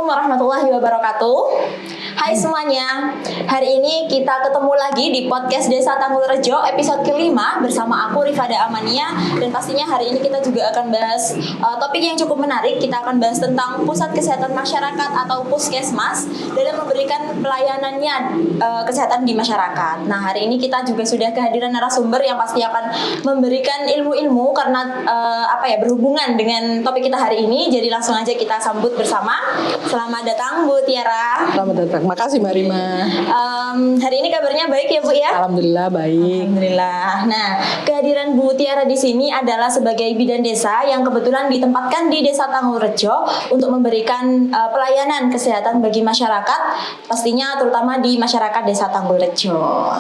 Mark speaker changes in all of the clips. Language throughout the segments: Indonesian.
Speaker 1: warahmatullahi wabarakatuh. Hai semuanya, hari ini kita ketemu lagi di podcast Desa Tanggulrejo episode kelima bersama aku Rifada Amania. Dan pastinya hari ini kita juga akan bahas topik yang cukup menarik. Kita akan bahas tentang Pusat Kesehatan Masyarakat atau Puskesmas dalam memberikan pelayanannya kesehatan di masyarakat. Nah, hari ini kita juga sudah kehadiran narasumber yang pasti akan memberikan ilmu-ilmu karena berhubungan dengan topik kita hari ini. Jadi langsung aja kita sambut bersama. Selamat datang Bu Tiara.
Speaker 2: Selamat datang. Makasih Mbak Rima.
Speaker 1: Hari ini kabarnya baik ya Bu ya?
Speaker 2: Alhamdulillah baik.
Speaker 1: Alhamdulillah. Nah, kehadiran Bu Tiara di sini adalah sebagai bidan desa yang kebetulan ditempatkan di Desa Tanggulrejo untuk memberikan pelayanan kesehatan bagi masyarakat, pastinya terutama di masyarakat Desa Tanggulrejo.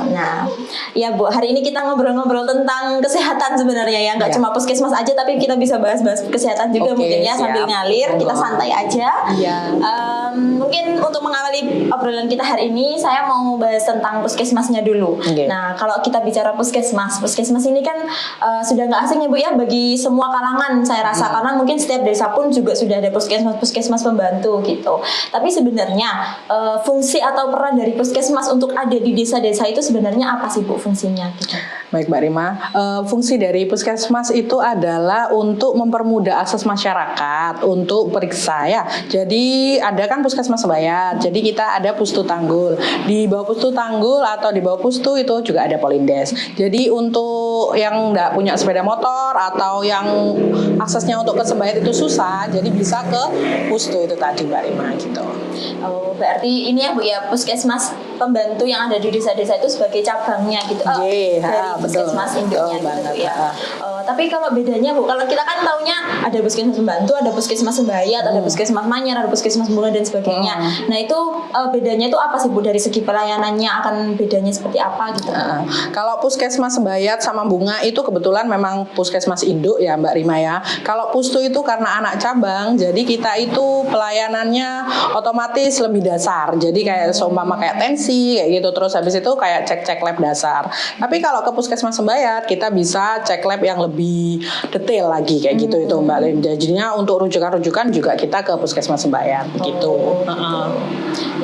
Speaker 1: Nah, ya Bu, hari ini kita ngobrol-ngobrol tentang kesehatan sebenarnya ya, nggak cuma puskesmas aja, tapi kita bisa bahas-bahas kesehatan juga mungkin ya, sambil ngalir, kita santai aja.
Speaker 2: Iya.
Speaker 1: Mungkin untuk mengawali obrolan kita hari ini, saya mau bahas tentang puskesmasnya dulu. Nah, kalau kita bicara puskesmas ini kan sudah nggak asing ya Bu ya bagi semua kalangan saya rasa, karena mungkin setiap desa pun juga sudah ada puskesmas pembantu gitu. Tapi sebenarnya fungsi atau peran dari puskesmas untuk ada di desa-desa itu sebenarnya apa sih Bu fungsinya? Gitu.
Speaker 2: Baik Mbak Rima, fungsi dari puskesmas itu adalah untuk mempermudah akses masyarakat untuk periksa ya. Jadi ada kan puskesmas Sebayat, jadi kita ada Pustu Tanggul. Di bawah Pustu Tanggul atau di bawah Pustu itu juga ada Polindes. Jadi untuk yang nggak punya sepeda motor atau yang aksesnya untuk ke Sebayat itu susah, jadi bisa ke Pustu itu tadi Mbak Rima gitu.
Speaker 1: Oh, berarti ini ya Bu ya, puskesmas pembantu yang ada di desa-desa itu sebagai cabangnya gitu. Dari puskesmas induknya gitu ya. Tapi kalau bedanya Bu, kalau kita kan taunya ada puskesmas pembantu, ada puskesmas Sebayat, ada puskesmas Manyar, ada puskesmas Bunga dan sebagainya. Nah itu bedanya itu apa sih Bu, dari segi pelayanannya akan bedanya seperti apa gitu?
Speaker 2: Kalau puskesmas Sebayat sama Bunga itu kebetulan memang puskesmas induk ya Mbak Rima ya. Kalau Pustu itu karena anak cabang, jadi kita itu pelayanannya otomatis lebih dasar. Jadi kayak seumpama kayak tensi kayak gitu, terus habis itu kayak cek lab dasar. Tapi kalau ke puskesmas Sebayat kita bisa cek lab yang lebih detail lagi kayak gitu itu Mbak Lim. Jadinya untuk rujukan-rujukan juga kita ke puskesmas Sebayat gitu.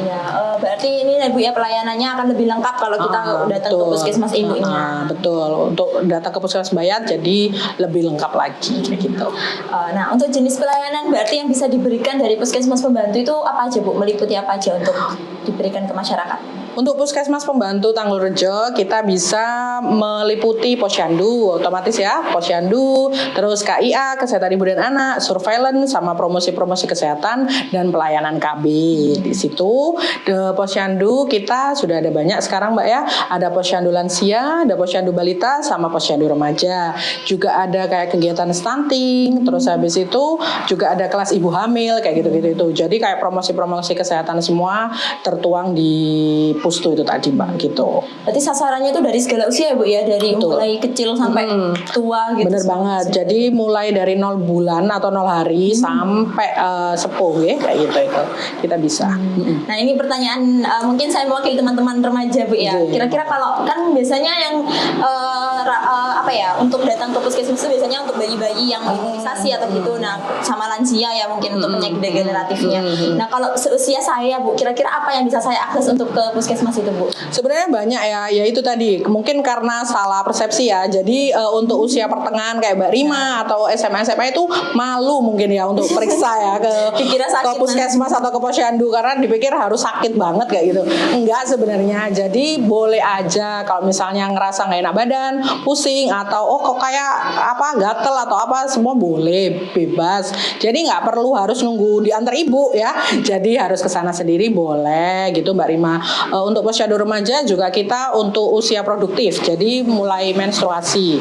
Speaker 1: Ya, berarti ini Bu ya pelayanannya akan lebih lengkap kalau kita datang ke puskesmas induknya.
Speaker 2: Betul. Untuk datang ke puskesmas Sebayat jadi lebih lengkap lagi kayak gitu.
Speaker 1: Nah, untuk jenis pelayanan berarti yang bisa diberikan dari puskesmas pembantu itu apa aja Bu? Meliputi apa aja untuk diberikan ke masyarakat?
Speaker 2: Untuk puskesmas pembantu Tanggulrejo kita bisa meliputi posyandu, otomatis ya posyandu, terus KIA kesehatan ibu dan anak, surveillance sama promosi-promosi kesehatan dan pelayanan KB. Di situ the posyandu kita sudah ada banyak sekarang Mbak ya, ada posyandu lansia, ada posyandu balita sama posyandu remaja. Juga ada kayak kegiatan stunting, terus habis itu juga ada kelas ibu hamil kayak gitu-gitu itu. Jadi kayak promosi-promosi kesehatan semua tertuang di Pustu itu tadi Mbak gitu.
Speaker 1: Berarti sasarannya itu dari segala usia ya Bu ya, dari mulai kecil sampai tua gitu.
Speaker 2: Bener banget. Jadi mulai dari 0 bulan atau 0 hari sampai sepuh ya kayak gitu itu kita bisa.
Speaker 1: Nah ini pertanyaan mungkin saya mewakili teman-teman remaja Bu ya. Kira-kira kalau kan biasanya yang untuk datang ke puskesmas itu biasanya untuk bayi-bayi yang imunisasi atau gitu. Nah sama lansia ya mungkin untuk penyakit degeneratifnya. Nah kalau seusia saya Bu, kira-kira apa yang bisa saya akses untuk ke puskesmas itu Bu?
Speaker 2: Sebenarnya banyak ya itu tadi mungkin karena salah persepsi ya. Jadi untuk usia pertengahan kayak Mbak Rima atau SMA itu malu mungkin ya untuk periksa ya ke puskesmas atau ke posyandu karena dipikir harus sakit banget kayak gitu. Enggak sebenarnya. Jadi boleh aja kalau misalnya ngerasa nggak enak badan, pusing atau kok kayak gatel atau apa, semua boleh, bebas. Jadi nggak perlu harus nunggu diantar ibu ya. Jadi harus ke sana sendiri boleh gitu Mbak Rima. Untuk posyandu remaja juga kita untuk usia produktif. Jadi mulai menstruasi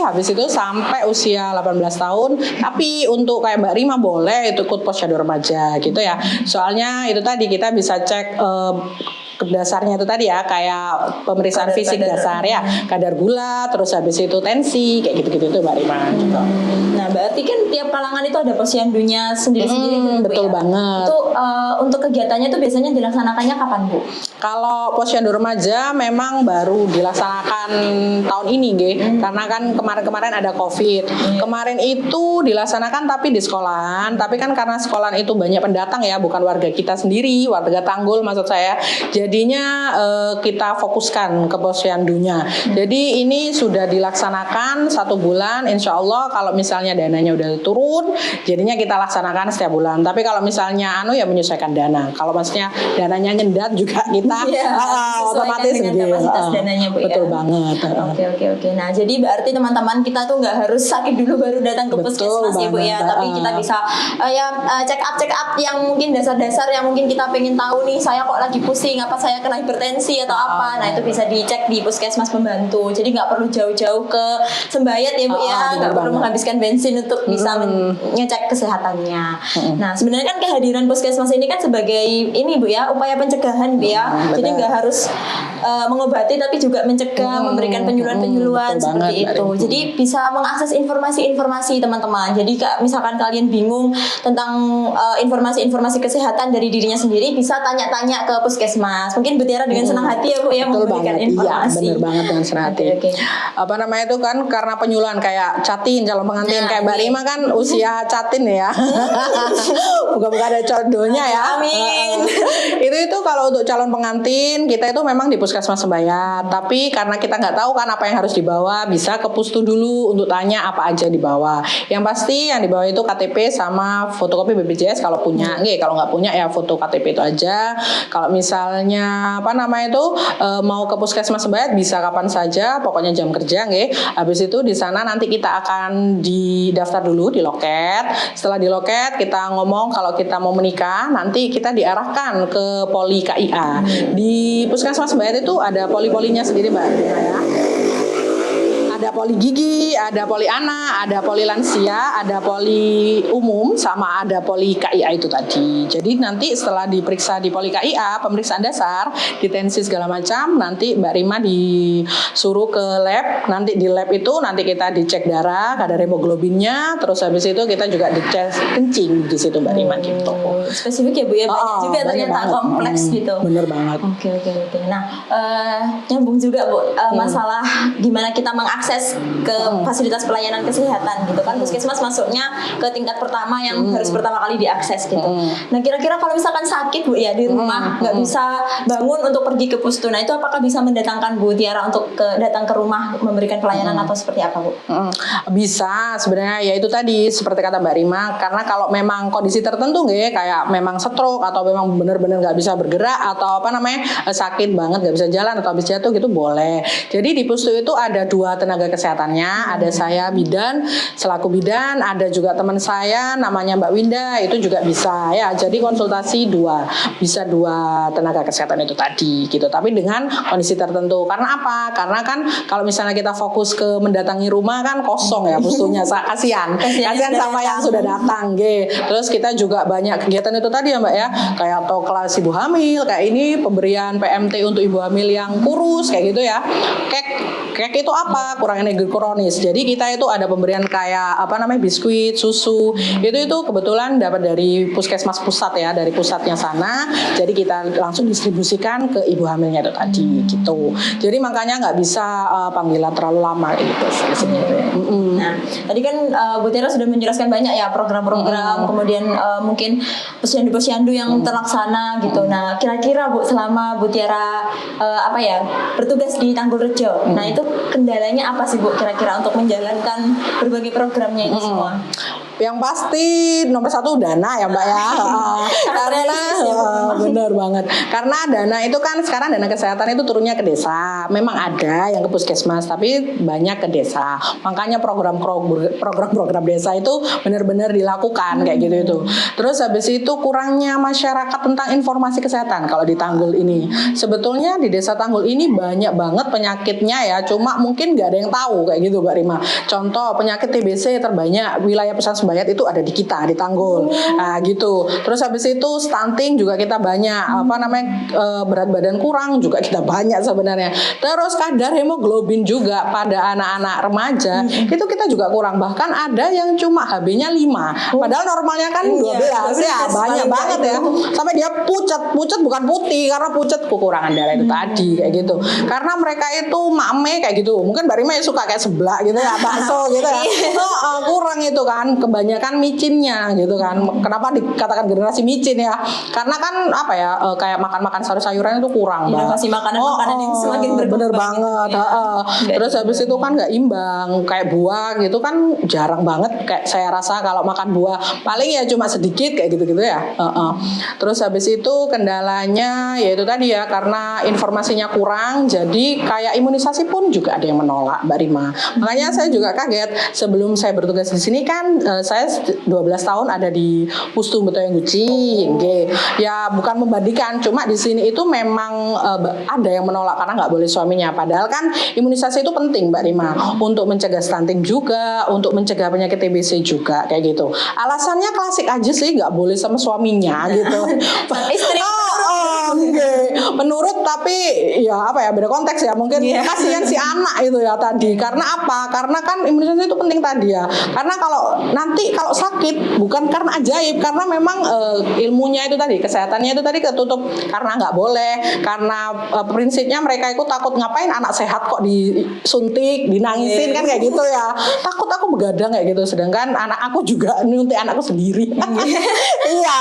Speaker 2: habis itu sampai usia 18 tahun. Tapi untuk kayak Mbak Rima boleh itu ikut posyandu remaja gitu ya. Soalnya itu tadi kita bisa cek dasarnya itu tadi ya, kayak pemeriksaan fisik dasar ya, kadar gula, terus habis itu tensi, kayak gitu-gitu itu Mbak Rima. Gitu.
Speaker 1: Nah, berarti kan tiap kalangan itu ada posyandunya sendiri-sendiri gitu, Bu,
Speaker 2: betul
Speaker 1: ya?
Speaker 2: banget.
Speaker 1: Itu untuk kegiatannya itu biasanya dilaksanakannya kapan, Bu?
Speaker 2: Kalau posyandu remaja memang baru dilaksanakan tahun ini, karena kan kemarin-kemarin ada COVID. Kemarin itu dilaksanakan tapi di sekolahan, tapi kan karena sekolahan itu banyak pendatang ya, bukan warga kita sendiri, warga Tanggul maksud saya. Jadinya kita fokuskan ke posyandunya. Jadi ini sudah dilaksanakan 1 bulan, insya Allah kalau misalnya dananya udah turun, jadinya kita laksanakan setiap bulan. Tapi kalau misalnya ya menyesuaikan dana. Kalau maksudnya dananya ngendat juga kita otomatis
Speaker 1: dengan kapasitas dananya, Bu,
Speaker 2: betul
Speaker 1: ya?
Speaker 2: banget.
Speaker 1: Oke. Nah, jadi berarti teman-teman kita tuh nggak harus sakit dulu baru datang ke puskesmas ya, Bu, ya. Tapi kita bisa check up yang mungkin dasar-dasar yang mungkin kita pengen tahu nih, saya kok lagi pusing, apa saya kena hipertensi atau apa. Nah, itu bisa dicek di puskesmas pembantu. Jadi nggak perlu jauh-jauh ke Sembayat ya, Bu, ya. Nggak perlu menghabiskan bensin untuk bisa ngecek kesehatannya. Nah, sebenarnya kan kehadiran puskesmas ini kan sebagai ini, Bu, ya, upaya pencegahan, Bu, ya. Jadi nggak harus mengobati tapi juga mencegah, memberikan penyuluhan-penyuluhan seperti itu. Jadi bisa mengakses informasi-informasi teman-teman. Jadi misalkan kalian bingung tentang informasi-informasi kesehatan dari dirinya sendiri, bisa tanya-tanya ke puskesmas. Mungkin Bu Tiara dengan senang hati ya, Bu, ya, memberikan informasi.
Speaker 2: Iya, benar banget dengan senang hati. Apa namanya itu kan karena penyuluhan kayak catin, calon pengantin kayak Mbak Rima kan usia catin ya. Bukan ada condohnya ya.
Speaker 1: Amin.
Speaker 2: Itu kalau untuk calon pengantin kita itu memang di puskesmas Sembayat, tapi karena kita nggak tahu kan apa yang harus dibawa, bisa ke pustu dulu untuk tanya apa aja dibawa. Yang pasti yang dibawa itu KTP sama fotokopi BPJS kalau punya, kalau nggak punya ya foto KTP itu aja. Kalau misalnya mau ke puskesmas Sembayat bisa kapan saja, pokoknya jam kerja, Habis itu di sana nanti kita akan didaftar dulu di loket. Setelah di loket kita ngomong kalau kita mau menikah, nanti kita diarahkan ke poli KIA. Di puskesmas Sembayat itu ada poli-polinya sendiri, Mbak Rima, ya. Ada poli gigi, ada poli anak, ada poli lansia, ada poli umum, sama ada poli KIA itu tadi. Jadi nanti setelah diperiksa di poli KIA, pemeriksaan dasar, di tensi segala macam, nanti Mbak Rima disuruh ke lab. Nanti di lab itu nanti kita dicek darah, kadar hemoglobinnya, terus habis itu kita juga dicek kencing di situ Mbak Rima gitu.
Speaker 1: Spesifik ya, Bu, ya, banyak juga ternyata banget. Kompleks gitu.
Speaker 2: Bener banget.
Speaker 1: Oke. Nah, nyambung juga, Bu, masalah gimana kita mengakses ke fasilitas pelayanan kesehatan gitu kan. Puskesmas masuknya ke tingkat pertama yang harus pertama kali diakses gitu. Nah, kira-kira kalau misalkan sakit, Bu, ya di rumah nggak bisa bangun untuk pergi ke pustu, nah itu apakah bisa mendatangkan Bu Tiara untuk datang ke rumah memberikan pelayanan atau seperti apa, Bu?
Speaker 2: Bisa sebenarnya, ya itu tadi seperti kata Mbak Rima, karena kalau memang kondisi tertentu kayak memang stroke atau memang benar-benar nggak bisa bergerak atau sakit banget nggak bisa jalan atau habis jatuh gitu boleh. Jadi di pustu itu ada 2 tenaga kesehatannya, ada saya bidan selaku bidan, ada juga teman saya namanya Mbak Winda itu juga bisa ya. Jadi konsultasi bisa 2 tenaga kesehatan itu tadi gitu. Tapi dengan kondisi tertentu. Karena apa? Karena kan kalau misalnya kita fokus ke mendatangi rumah kan kosong ya pustunya, kasihan sama yang sudah datang Terus kita juga banyak kegiatan itu tadi ya Mbak ya, kayak atau kelas ibu hamil, kayak ini pemberian PMT untuk ibu hamil yang kurus kayak gitu ya. Kek itu apa? Kurang energi kronis. Jadi kita itu ada pemberian kayak biskuit, susu. Itu kebetulan dapat dari puskesmas pusat ya, dari pusatnya sana. Jadi kita langsung distribusikan ke ibu hamilnya itu tadi gitu. Jadi makanya nggak bisa panggilan terlalu lama gitu.
Speaker 1: Nah, tadi kan Bu Tiara sudah menjelaskan banyak ya program-program, kemudian mungkin posyandu-posyandu yang terlaksana gitu. Nah, kira-kira Bu selama Bu Tiara bertugas di Tanggulrejo, nah itu kendalanya apa sih, Bu, kira-kira untuk menjalankan berbagai programnya ini semua?
Speaker 2: Yang pasti nomor 1 dana ya Mbak ya. Karena benar banget. Karena dana itu kan sekarang dana kesehatan itu turunnya ke desa. Memang ada yang ke puskesmas, tapi banyak ke desa. Makanya program-program desa itu benar-benar dilakukan kayak gitu itu. Terus habis itu kurangnya masyarakat tentang informasi kesehatan kalau di Tanggul ini. Sebetulnya di desa Tanggul ini banyak banget penyakitnya ya, cuma mungkin nggak ada yang tahu kayak gitu Mbak Rima. Contoh penyakit TBC terbanyak wilayah Pesan Bayat itu ada di kita di Tanggul. Nah gitu. Terus habis itu stunting juga kita banyak, berat badan kurang juga kita banyak sebenarnya. Terus kadar hemoglobin juga pada anak-anak remaja itu kita juga kurang. Bahkan ada yang cuma HB-nya 5. Padahal normalnya kan 12 ya, banyak banget ya. Sampai dia pucat bukan putih karena pucat kekurangan darah itu tadi kayak gitu. Karena mereka itu makme kayak gitu. Mungkin Mbak Rima ya suka kayak seblak gitu ya, bakso gitu ya. Kurang itu kan, kebanyakan micinnya gitu kan. Kenapa dikatakan generasi micin ya? Karena kan kayak makan sayur-sayuran itu kurang banget.
Speaker 1: Inovasi makanan yang semakin berkembang.
Speaker 2: Bener banget. Terus habis itu kan nggak imbang, kayak buah gitu kan jarang banget. Kayak saya rasa kalau makan buah paling ya cuma sedikit kayak gitu-gitu ya. Terus habis itu kendalanya yaitu tadi ya, karena informasinya kurang, jadi kayak imunisasi pun juga ada yang menolak, Mbak Rima. Makanya saya juga kaget sebelum saya bertugas di sini kan, saya 12 tahun ada di Pustu Metoyong Gucing. Ya bukan membandingkan, cuma di sini itu memang ada yang menolak karena nggak boleh suaminya. Padahal kan imunisasi itu penting, Mbak Rima, untuk mencegah stunting juga, untuk mencegah penyakit TBC juga kayak gitu. Alasannya klasik aja sih, nggak boleh sama suaminya gitu.
Speaker 1: Istri
Speaker 2: menurut tapi ya beda konteks ya, mungkin kasihan si anak itu ya tadi. Karena apa? Karena kan imunisasi itu penting tadi ya. Karena kalau sakit bukan karena ajaib, karena memang ilmunya itu tadi, kesehatannya itu tadi ketutup karena nggak boleh, karena prinsipnya mereka itu takut, ngapain anak sehat kok disuntik, dinangisin kan kayak gitu ya. Takut aku begadang kayak gitu, sedangkan anak aku juga nyuntik anakku sendiri. Iya,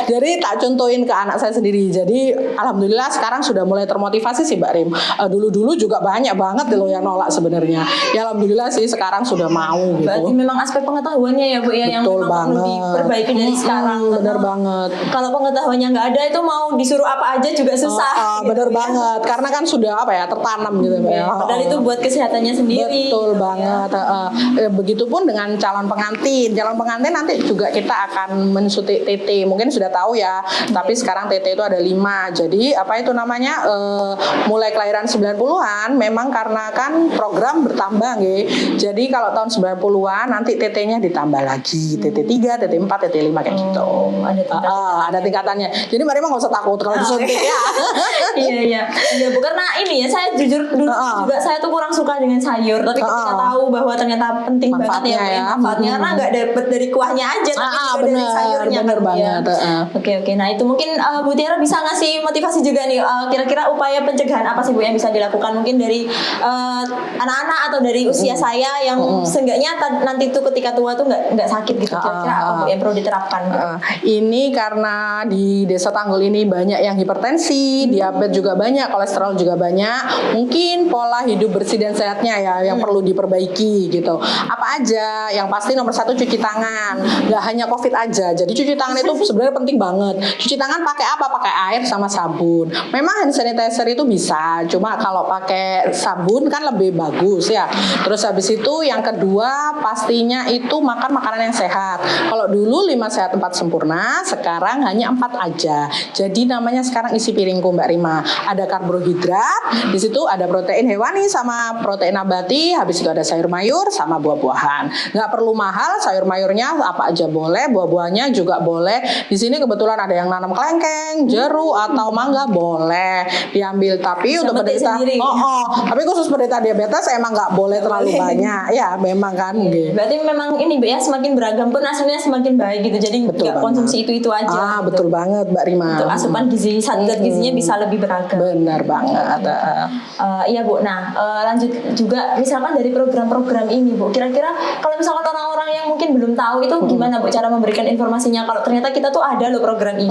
Speaker 2: jadi tak contohin ke anak saya sendiri. Jadi alhamdulillah sekarang sudah mulai termotivasi sih Mbak Rim. Dulu juga banyak banget loh yang nolak sebenarnya. Ya alhamdulillah sih sekarang sudah mau gitu.
Speaker 1: Berarti memang aspek pengetahuannya ya Bu ya, yang memang perlu diperbaiki dari sekarang.
Speaker 2: Bener banget.
Speaker 1: Kalau pengetahuannya nggak ada itu mau disuruh apa aja juga susah.
Speaker 2: Bener banget. Karena kan sudah tertanam gitu Mbak ya.
Speaker 1: Padahal itu buat kesehatannya sendiri.
Speaker 2: Betul banget. Begitupun dengan calon pengantin. Calon pengantin nanti juga kita akan mensuntik TT. Mungkin sudah tahu ya. Tapi sekarang TT itu ada 5. Jadi mulai kelahiran 90-an memang karena kan program bertambah nggih. Jadi kalau tahun 90-an nanti TT-nya ditambah lagi. TT3, TT4, TT5 kayak gitu. Ada tingkatannya. Jadi Mbak Rima nggak usah takut kalau disuntik ya.
Speaker 1: Iya Bu, karena ini ya saya jujur dulu juga saya tuh kurang suka dengan sayur, tapi ketika tahu bahwa ternyata penting banget ya manfaatnya, karena nggak dapet dari kuahnya aja tapi juga dari sayurnya.
Speaker 2: Bener banget.
Speaker 1: Oke. Nah itu mungkin Bu Tiara bisa ngasih motivasi juga nih, kira-kira upaya pencegahan apa sih Bu yang bisa dilakukan mungkin dari anak-anak atau dari usia saya yang seenggaknya nanti tuh ketika tua tuh nggak sakit gitu. Kira-kira apa Bu yang perlu diterapkan?
Speaker 2: Ini karena di Desa Tanggul ini banyak yang hipertensi, diabetes juga banyak, kolesterol juga banyak. Mungkin pola hidup bersih dan sehatnya ya yang perlu diperbaiki gitu. Apa aja? Yang pasti nomor 1 cuci tangan. Nggak hanya COVID aja. Jadi cuci tangan itu sebenarnya penting banget. Cuci tangan pakai apa? Pakai air sama sabun. Memang hand sanitizer itu bisa, cuma kalau pakai sabun kan lebih bagus ya. Terus habis itu yang kedua pastinya itu makan makanan yang sehat. Kalau dulu 5 sehat 4 sempurna, sekarang hanya 4 aja. Jadi namanya sekarang isi piringku Mbak Rima. Ada karbohidrat, di situ ada protein hewani sama protein nabati, habis itu ada sayur mayur sama buah-buahan. Nggak perlu mahal, sayur mayurnya apa aja boleh, buah-buahnya juga boleh. Di sini kebetulan ada yang nanam kelengkeng, jeruk atau mangga boleh diambil, tapi untuk penderita tapi khusus penderita diabetes emang nggak boleh terlalu banyak ya, memang kan.
Speaker 1: Berarti memang ini ya semakin beragam pun hasilnya semakin baik gitu, jadi nggak konsumsi itu aja.
Speaker 2: Betul banget Mbak Rima.
Speaker 1: Untuk asupan gizi, zat gizinya bisa lebih beragam.
Speaker 2: Benar banget.
Speaker 1: Iya Bu. Nah lanjut juga misalkan dari program-program ini Bu, kira-kira kalau misalkan orang-orang yang mungkin belum tahu itu gimana Bu cara memberikan informasinya kalau ternyata kita tuh ada loh program ini.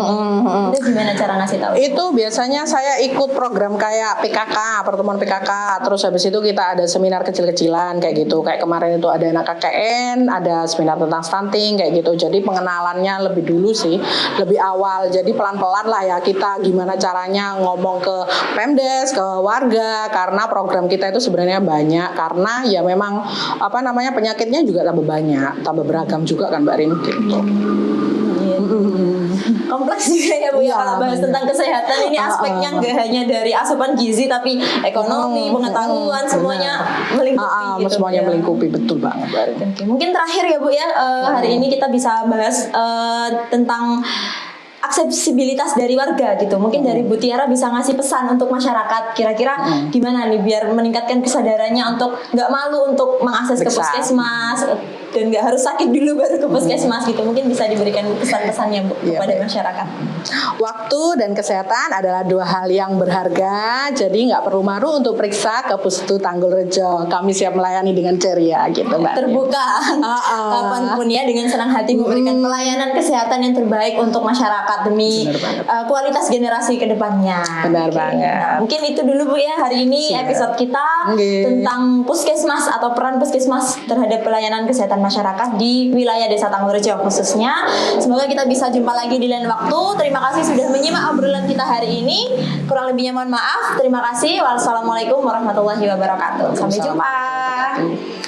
Speaker 1: Itu gimana cara ngasih tahu?
Speaker 2: Itu biasanya saya ikut program kayak PKK, pertemuan PKK, terus habis itu kita ada seminar kecil-kecilan kayak gitu. Kayak kemarin itu ada anak KKN, ada seminar tentang stunting kayak gitu. Jadi pengenalannya lebih dulu sih, lebih awal. Jadi pelan-pelan lah ya kita gimana caranya ngomong ke Pemdes, ke warga, karena program kita itu sebenarnya banyak, karena ya memang penyakitnya juga tambah banyak, tambah beragam juga kan Mbak Rin gitu.
Speaker 1: kompleks juga ya Bu ya,
Speaker 2: Iya,
Speaker 1: kalau bahas
Speaker 2: banyak.
Speaker 1: tentang kesehatan ini aspeknya nggak hanya dari asupan gizi tapi ekonomi, pengetahuan semuanya melingkupi gitu.
Speaker 2: Semuanya
Speaker 1: ya.
Speaker 2: melingkupi, betul banget.
Speaker 1: Oke, mungkin terakhir ya Bu ya, hari ini kita bisa bahas tentang aksesibilitas dari warga gitu. Mungkin dari Bu Tiara bisa ngasih pesan untuk masyarakat. Kira-kira gimana nih biar meningkatkan kesadarannya untuk nggak malu untuk mengakses ke
Speaker 2: Periksa.
Speaker 1: puskesmas dan nggak harus sakit dulu baru ke puskesmas gitu. Mungkin bisa diberikan pesan-pesannya Bu
Speaker 2: Iya,
Speaker 1: kepada
Speaker 2: baik.
Speaker 1: masyarakat.
Speaker 2: Waktu dan kesehatan adalah dua hal yang berharga, jadi nggak perlu malu untuk periksa ke Pustu Tanggul Rejo. Kami siap melayani dengan ceria gitu Mbak.
Speaker 1: Terbuka kapanpun ya, dengan senang hati memberikan pelayanan kesehatan yang terbaik untuk masyarakat demi
Speaker 2: Benar banget.
Speaker 1: kualitas generasi ke depannya.
Speaker 2: Benar
Speaker 1: Oke.
Speaker 2: banget.
Speaker 1: Nah, mungkin itu dulu Bu ya hari ini
Speaker 2: Siap.
Speaker 1: episode kita
Speaker 2: Oke.
Speaker 1: tentang puskesmas atau peran puskesmas terhadap pelayanan kesehatan masyarakat di wilayah Desa Tanggulrejo khususnya. Semoga kita bisa jumpa lagi di lain waktu. Terima kasih sudah menyimak obrolan kita hari ini. Kurang lebihnya mohon maaf. Terima kasih. Wassalamualaikum warahmatullahi wabarakatuh. Sampai jumpa.